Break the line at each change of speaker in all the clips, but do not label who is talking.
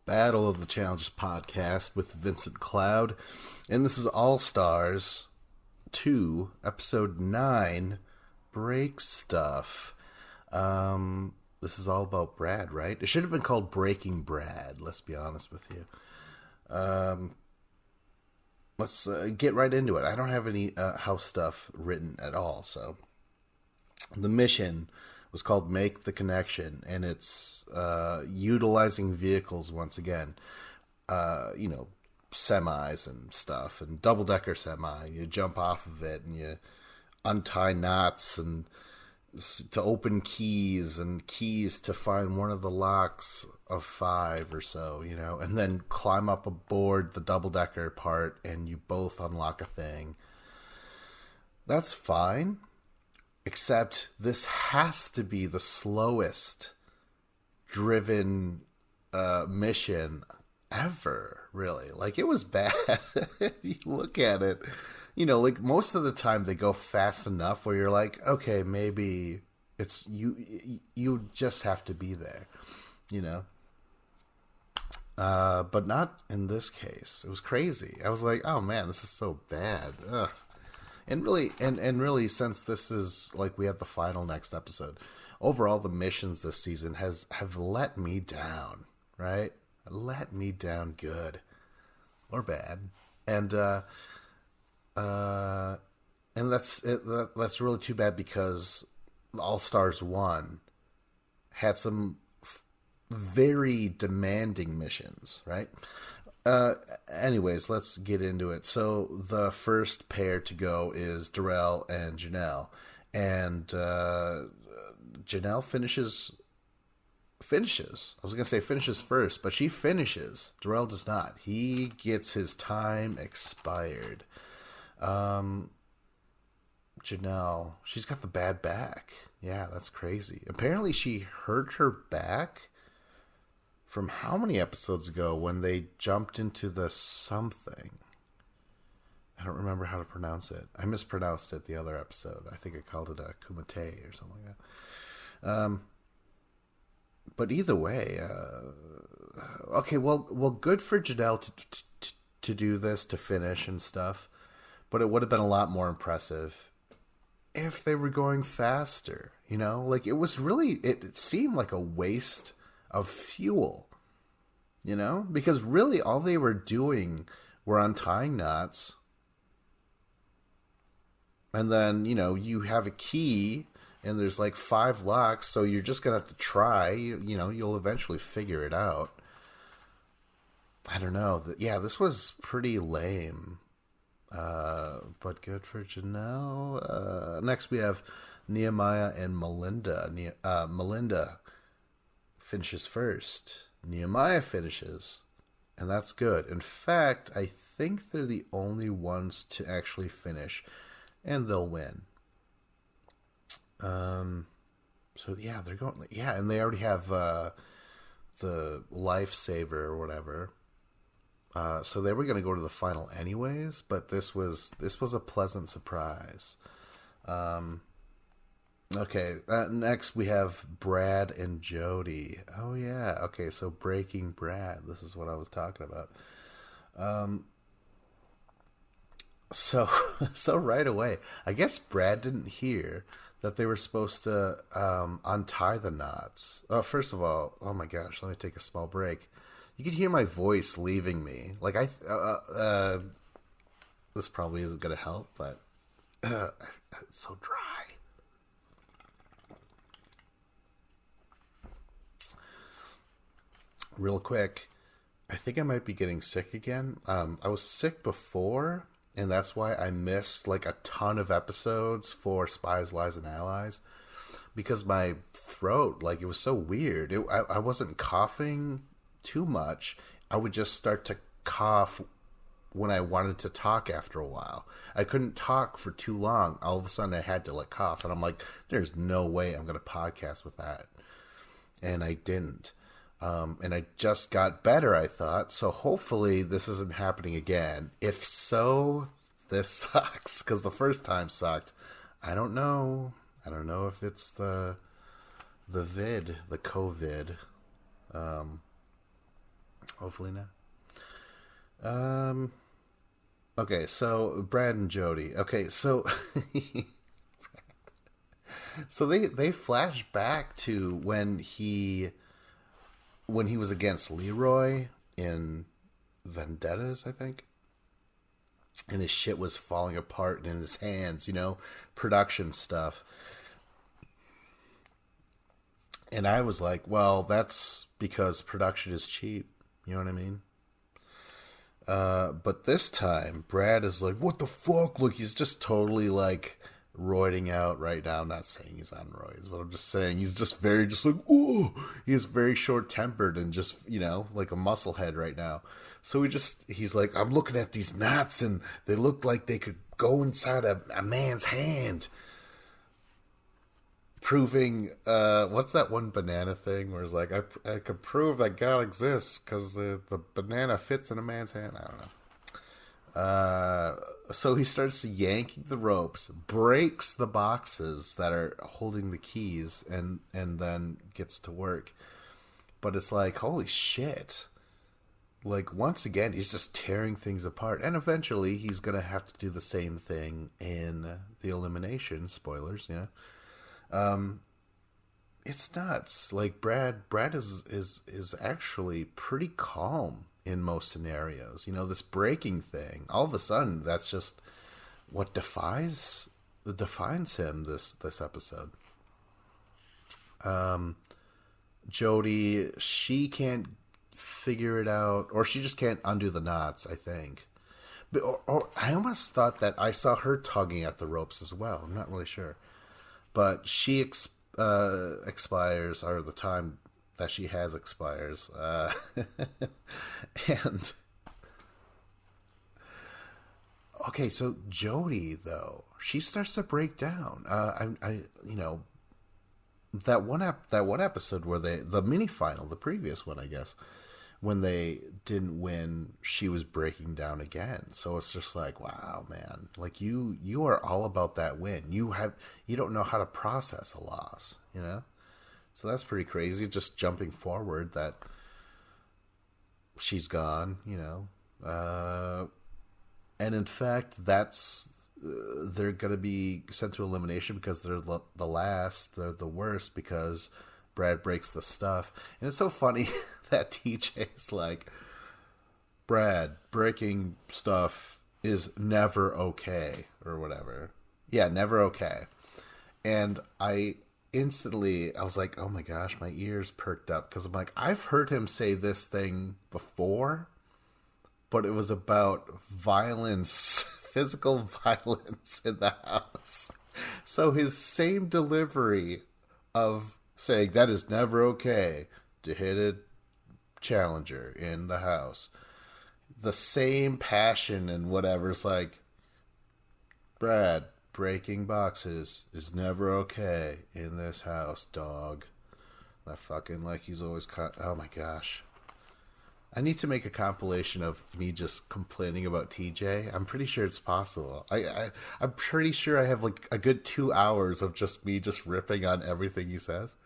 Battle of the Challenges podcast with Vincent Cloud. And this is All Stars 2, Episode 9, Break Stuff. This is all about Brad, right? It should have been called Breaking Brad, let's be honest with you. Let's get right into it. I don't have any house stuff written at all, so the mission was called Make the Connection, and it's utilizing vehicles once again. Semis and stuff, and double-decker semi. You jump off of it, and you untie knots, and to open keys, and keys to find one of the locks of 5 or so, and then climb up aboard the double-decker part, and you both unlock a thing. That's fine. Except this has to be the slowest driven mission ever, really. Like, it was bad. If you look at it, like most of the time they go fast enough where you're like, okay, maybe it's you just have to be there, but not in this case. It was crazy. I was like, oh man, this is so bad. Ugh. And really, since this is like we have the final next episode, overall the missions this season have let me down, right? Let me down good or bad, and that's that's really too bad because All Stars 1 had some very demanding missions, right? Anyways, let's get into it. So the first pair to go is Darrell and Janelle. And Janelle finishes. I was going to say finishes first, but she finishes. Darrell does not. He gets his time expired. Janelle, she's got the bad back. Yeah, that's crazy. Apparently she hurt her back from how many episodes ago when they jumped into the something? I don't remember how to pronounce it. I mispronounced it the other episode. I think I called it a kumite or something like that. But either way, okay, well, good for Janelle to do this, to finish and stuff. But it would have been a lot more impressive if they were going faster. Like it was really, it seemed like a waste of fuel, because really all they were doing were untying knots, and then you have a key and there's like 5 locks, so you're just gonna have to try. You'll eventually figure it out. I don't know. Yeah, this was pretty lame, but good for Janelle. Next we have Nehemiah and Melinda. Melinda finishes first. Nehemiah finishes, and that's good. In fact, I think they're the only ones to actually finish, and they'll win. So yeah, they're going. Yeah, and they already have the lifesaver or whatever. So they were going to go to the final anyways, but this was a pleasant surprise. Okay, next we have Brad and Jody. Oh yeah, okay, so Breaking Brad. This is what I was talking about. So right away, I guess Brad didn't hear that they were supposed to untie the knots. First of all, oh my gosh, let me take a small break. You can hear my voice leaving me. Like this probably isn't going to help, but it's so dry. Real quick, I think I might be getting sick again. I was sick before, and that's why I missed like a ton of episodes for Spies, Lies, and Allies, because my throat, like, it was so weird. I wasn't coughing too much. I would just start to cough when I wanted to talk after a while. I couldn't talk for too long. All of a sudden I had to like cough, and I'm like, there's no way I'm going to podcast with that. And I didn't. And I just got better, I thought. So hopefully this isn't happening again. If so, this sucks, because the first time sucked. I don't know if it's the COVID. Hopefully not. Um. Okay, so Brad and Jody. Okay, so so they flash back to when he was against Leroy in Vendettas, I think, and his shit was falling apart in his hands. Production stuff. And I was like, well, that's because production is cheap. You know what I mean? But this time, Brad is like, what the fuck? Look, he's just totally like roiding out right now. I'm not saying he's on roids, but I'm just saying he's just like, oh, he's very short tempered and just, like a muscle head right now. So he's like, I'm looking at these knots and they look like they could go inside a man's hand. Proving, what's that one banana thing where it's like, I could prove that God exists because the banana fits in a man's hand. I don't know. So he starts yanking the ropes, breaks the boxes that are holding the keys, and then gets to work. But it's like, holy shit. Like, once again, he's just tearing things apart. And eventually, he's going to have to do the same thing in the elimination. Spoilers, yeah. It's nuts. Like, Brad is actually pretty calm in most scenarios. This breaking thing, all of a sudden, that's just what defines him this episode. Jody, she can't figure it out, or she just can't undo the knots, I think. But or I almost thought that I saw her tugging at the ropes as well. I'm not really sure. But she expires, or the time that she has expires. And okay, so Jody, though, she starts to break down. That one episode where the mini final, the previous one, I guess, when they didn't win, she was breaking down again. So it's just like, wow, man, like you are all about that win. You don't know how to process a loss, So that's pretty crazy. Just jumping forward that she's gone, and in fact, that's they're gonna be sent to elimination because they're the last. They're the worst because Brad breaks the stuff. And it's so funny that TJ's like, Brad, breaking stuff is never okay, or whatever. Yeah, never okay. And I was like, oh my gosh, my ears perked up, because I'm like, I've heard him say this thing before, but it was about violence, physical violence in the house. So his same delivery of saying that is never okay to hit a challenger in the house, the same passion and whatever, it's like, Brad, breaking boxes is never okay in this house, dog. That fucking, like, he's always oh my gosh. I need to make a compilation of me just complaining about TJ. I'm pretty sure it's possible. I'm pretty sure I have like a good 2 hours of just me just ripping on everything he says.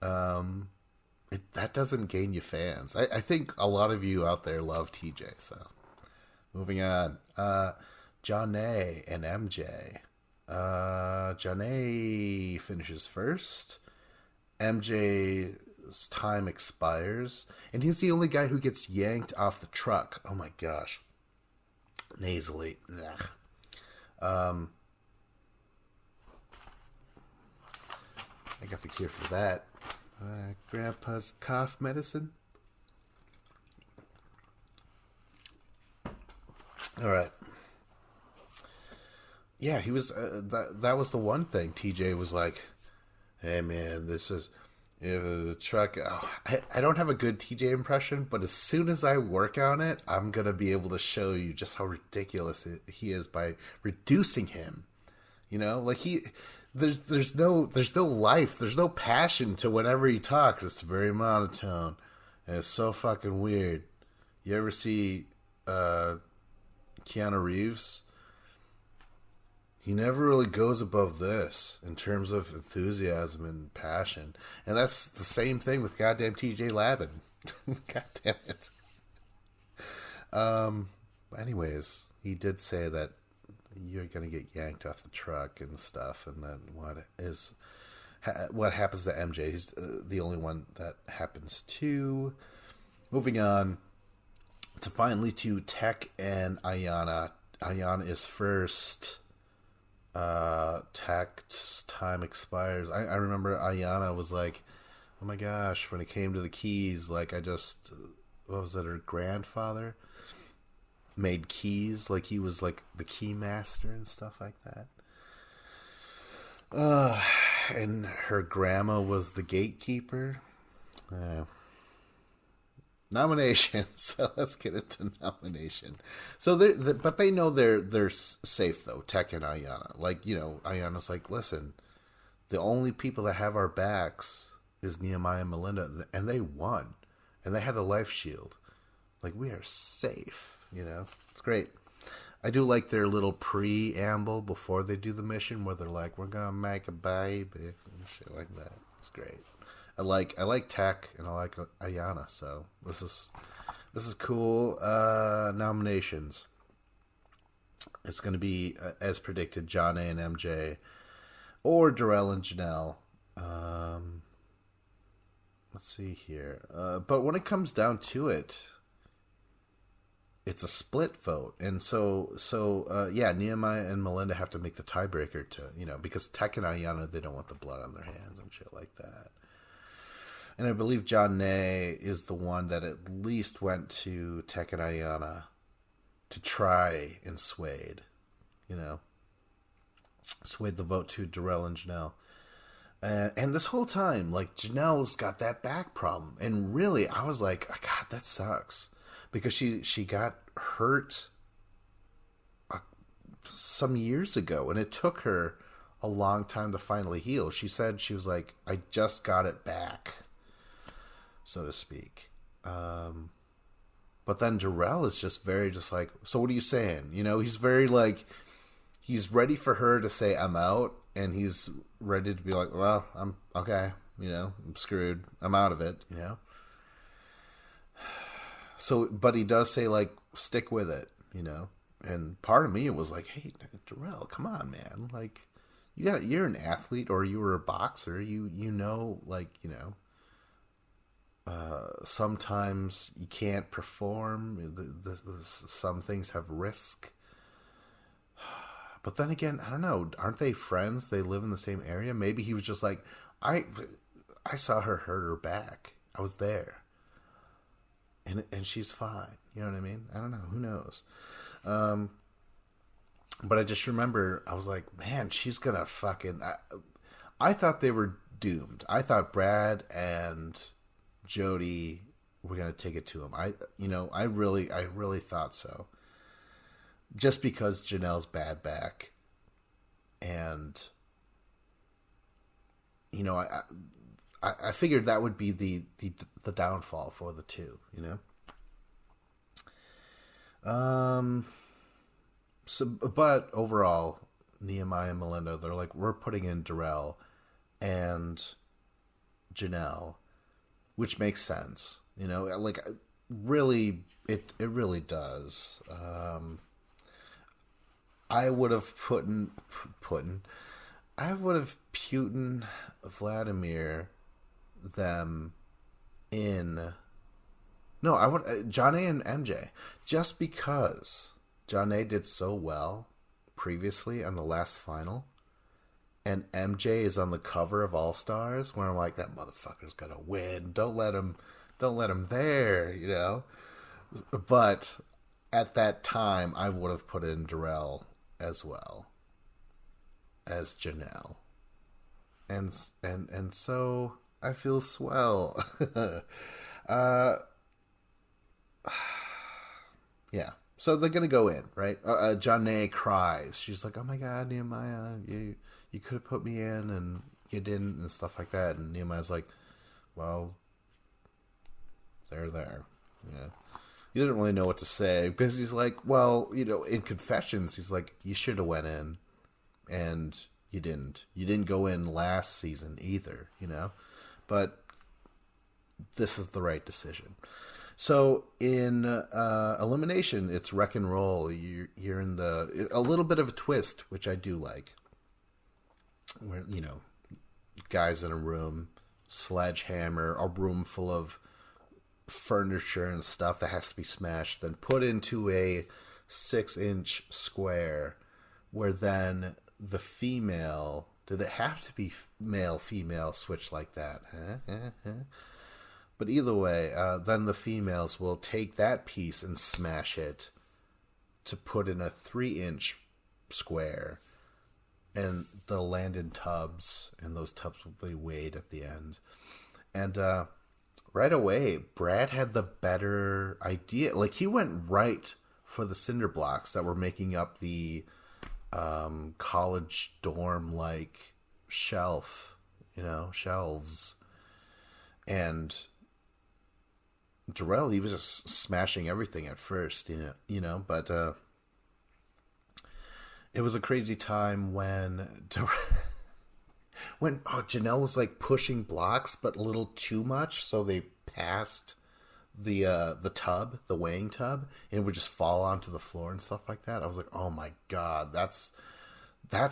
That doesn't gain you fans. I think a lot of you out there love TJ. So, moving on. Johnny and MJ. Johnny finishes first. MJ's time expires, and he's the only guy who gets yanked off the truck. Oh my gosh. Nasally. I got the cure for that. Grandpa's cough medicine. All right. Yeah, he was. That was the one thing. TJ was like, "Hey, man, this is the truck." Oh, I don't have a good TJ impression, but as soon as I work on it, I'm gonna be able to show you just how ridiculous he is by reducing him. Like there's no life, there's no passion to whenever he talks. It's very monotone, and it's so fucking weird. You ever see Keanu Reeves? He never really goes above this in terms of enthusiasm and passion. And that's the same thing with goddamn TJ Lavin. God damn it. Anyways, he did say that you're gonna get yanked off the truck and stuff, and then what happens to MJ? He's the only one that happens to. Moving on to finally to Tech and Ayana. Ayana is first. Tech's time expires. I remember Ayana was like, oh my gosh, when it came to the keys, like what was it, her grandfather made keys, like he was like the key master and stuff like that. And her grandma was the gatekeeper. Nomination. So let's get into nomination. So but they know they're safe though. Tech and Ayana, like Ayana's like, listen, the only people that have our backs is Nehemiah and Melinda, and they won, and they had the life shield. Like, we are safe. It's great. I do like their little preamble before they do the mission, where they're like, "We're gonna make a baby," and shit like that. It's great. I like Tech and I like Ayana, so this is cool. Nominations. It's going to be as predicted, John A. and MJ, or Darrell and Janelle. Let's see here. But when it comes down to it, it's a split vote, and so Nehemiah and Melinda have to make the tiebreaker because Tech and Ayana, they don't want the blood on their hands and shit like that. And I believe John Nay is the one that at least went to Tech and Ayana to try and swayed the vote to Darrell and Janelle. And this whole time, like, Janelle's got that back problem. And really, I was like, God, that sucks. Because she got hurt some years ago, and it took her a long time to finally heal. She said, she was like, I just got it back, so to speak. But then Darrell is just very like, so what are you saying? He's very like, he's ready for her to say, I'm out, and he's ready to be like, well, I'm okay, I'm screwed, I'm out of it, So, but he does say, like, stick with it, and part of me was like, hey, Darrell, come on, man, like, you're an athlete, or you were a boxer, sometimes you can't perform. Some things have risk. But then again, I don't know. Aren't they friends? They live in the same area. Maybe he was just like, I saw her hurt her back. I was there. And she's fine. You know what I mean? I don't know. Who knows? But I just remember, I was like, man, she's going to fucking... I thought they were doomed. I thought Brad and Jody were going to take it to him. I really thought so. Just because Janelle's bad back. And, I figured that would be the downfall for the two, So, but overall, Nehemiah and Melinda, they're like, we're putting in Darrell and Janelle, which makes sense, like, really, it really does. I would have Putin, Vladimir, them in. No, I would John A. and MJ, just because John A. did so well previously on the last final, and MJ is on the cover of All Stars, where I'm like, that motherfucker's gonna win. Don't let him there, But at that time, I would have put in Darrell as well as Janelle, and so I feel swell. Yeah. So they're gonna go in, right? Janae cries. She's like, "Oh my God, Nehemiah, you could have put me in, and you didn't," and stuff like that. And Nehemiah's like, "Well, they're there." Yeah. He didn't really know what to say, because he's like, well, in confessions, he's like, you should have went in, and you didn't. You didn't go in last season either, But this is the right decision. So in elimination, it's wreck and roll. You're in a little bit of a twist, which I do like. Where guys in a room, sledgehammer, a room full of furniture and stuff that has to be smashed, then put into a 6-inch square, where then the female. Did it have to be male female switch like that? But either way, then the females will take that piece and smash it to put in a 3-inch square. And they'll land in tubs, and those tubs will be weighed at the end. And right away, Brad had the better idea. Like, he went right for the cinder blocks that were making up the college dorm-like shelves. And Darrell, he was just smashing everything at first, but it was a crazy time when Janelle was like pushing blocks, but a little too much, so they passed the tub, the weighing tub, and it would just fall onto the floor and stuff like that. I was like, oh my god, that's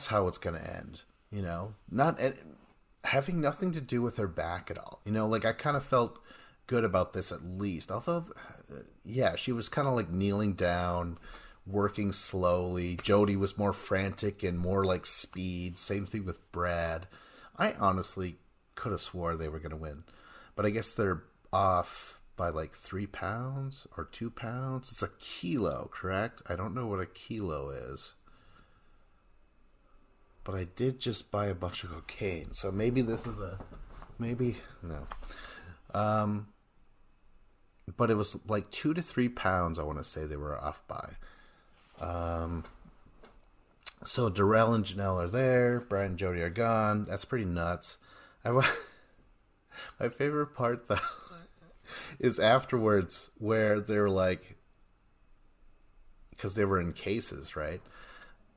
how it's gonna end. Not having nothing to do with her back at all. Like, I kind of felt good about this at least. Although, yeah, she was kind of like kneeling down, working slowly. Jody was more frantic and more like speed. Same thing with Brad. I honestly could have swore they were going to win. But I guess they're off by like 3 pounds or 2 pounds. It's a kilo, correct? I don't know what a kilo is. But I did just buy a bunch of cocaine. So maybe this is no. But it was like 2 to 3 pounds, I want to say they were off by. So Darrell and Janelle are there. Brad and Jody are gone. That's pretty nuts. My favorite part, though, is afterwards where they're like, because they were in cases, right?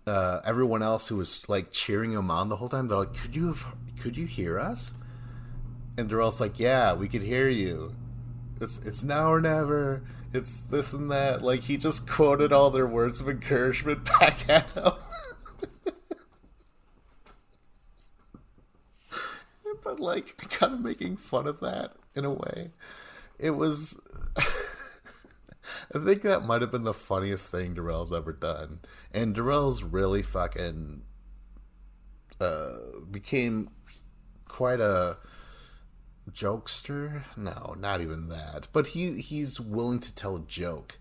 Everyone else who was like cheering them on the whole time, they're like, could you hear us? And Darrell's like, yeah, we could hear you. It's now or never. It's this and that. Like, he just quoted all their words of encouragement back at him. But, like, kind of making fun of that in a way. It was... I think that might have been the funniest thing Darrell's ever done. And Darrell's really fucking... became quite a... jokester? No, not even that. But he's willing to tell a joke,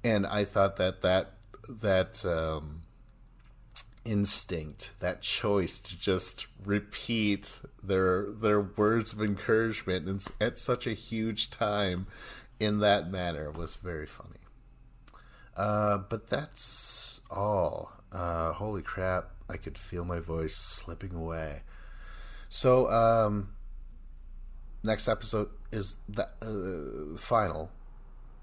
and I thought that instinct, that choice to just repeat their words of encouragement at such a huge time in that manner was very funny. But that's all. Holy crap! I could feel my voice slipping away. So, next episode is the final.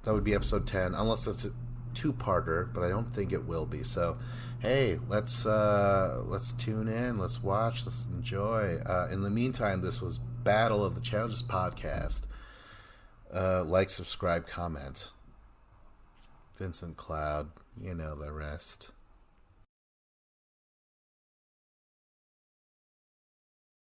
That would be episode 10, unless it's a 2-parter, but I don't think it will be. So, hey, let's tune in, let's watch, let's enjoy. In the meantime, this was Battle of the Challenges podcast. Like, subscribe, comment. Vincent Cloud, you know the rest.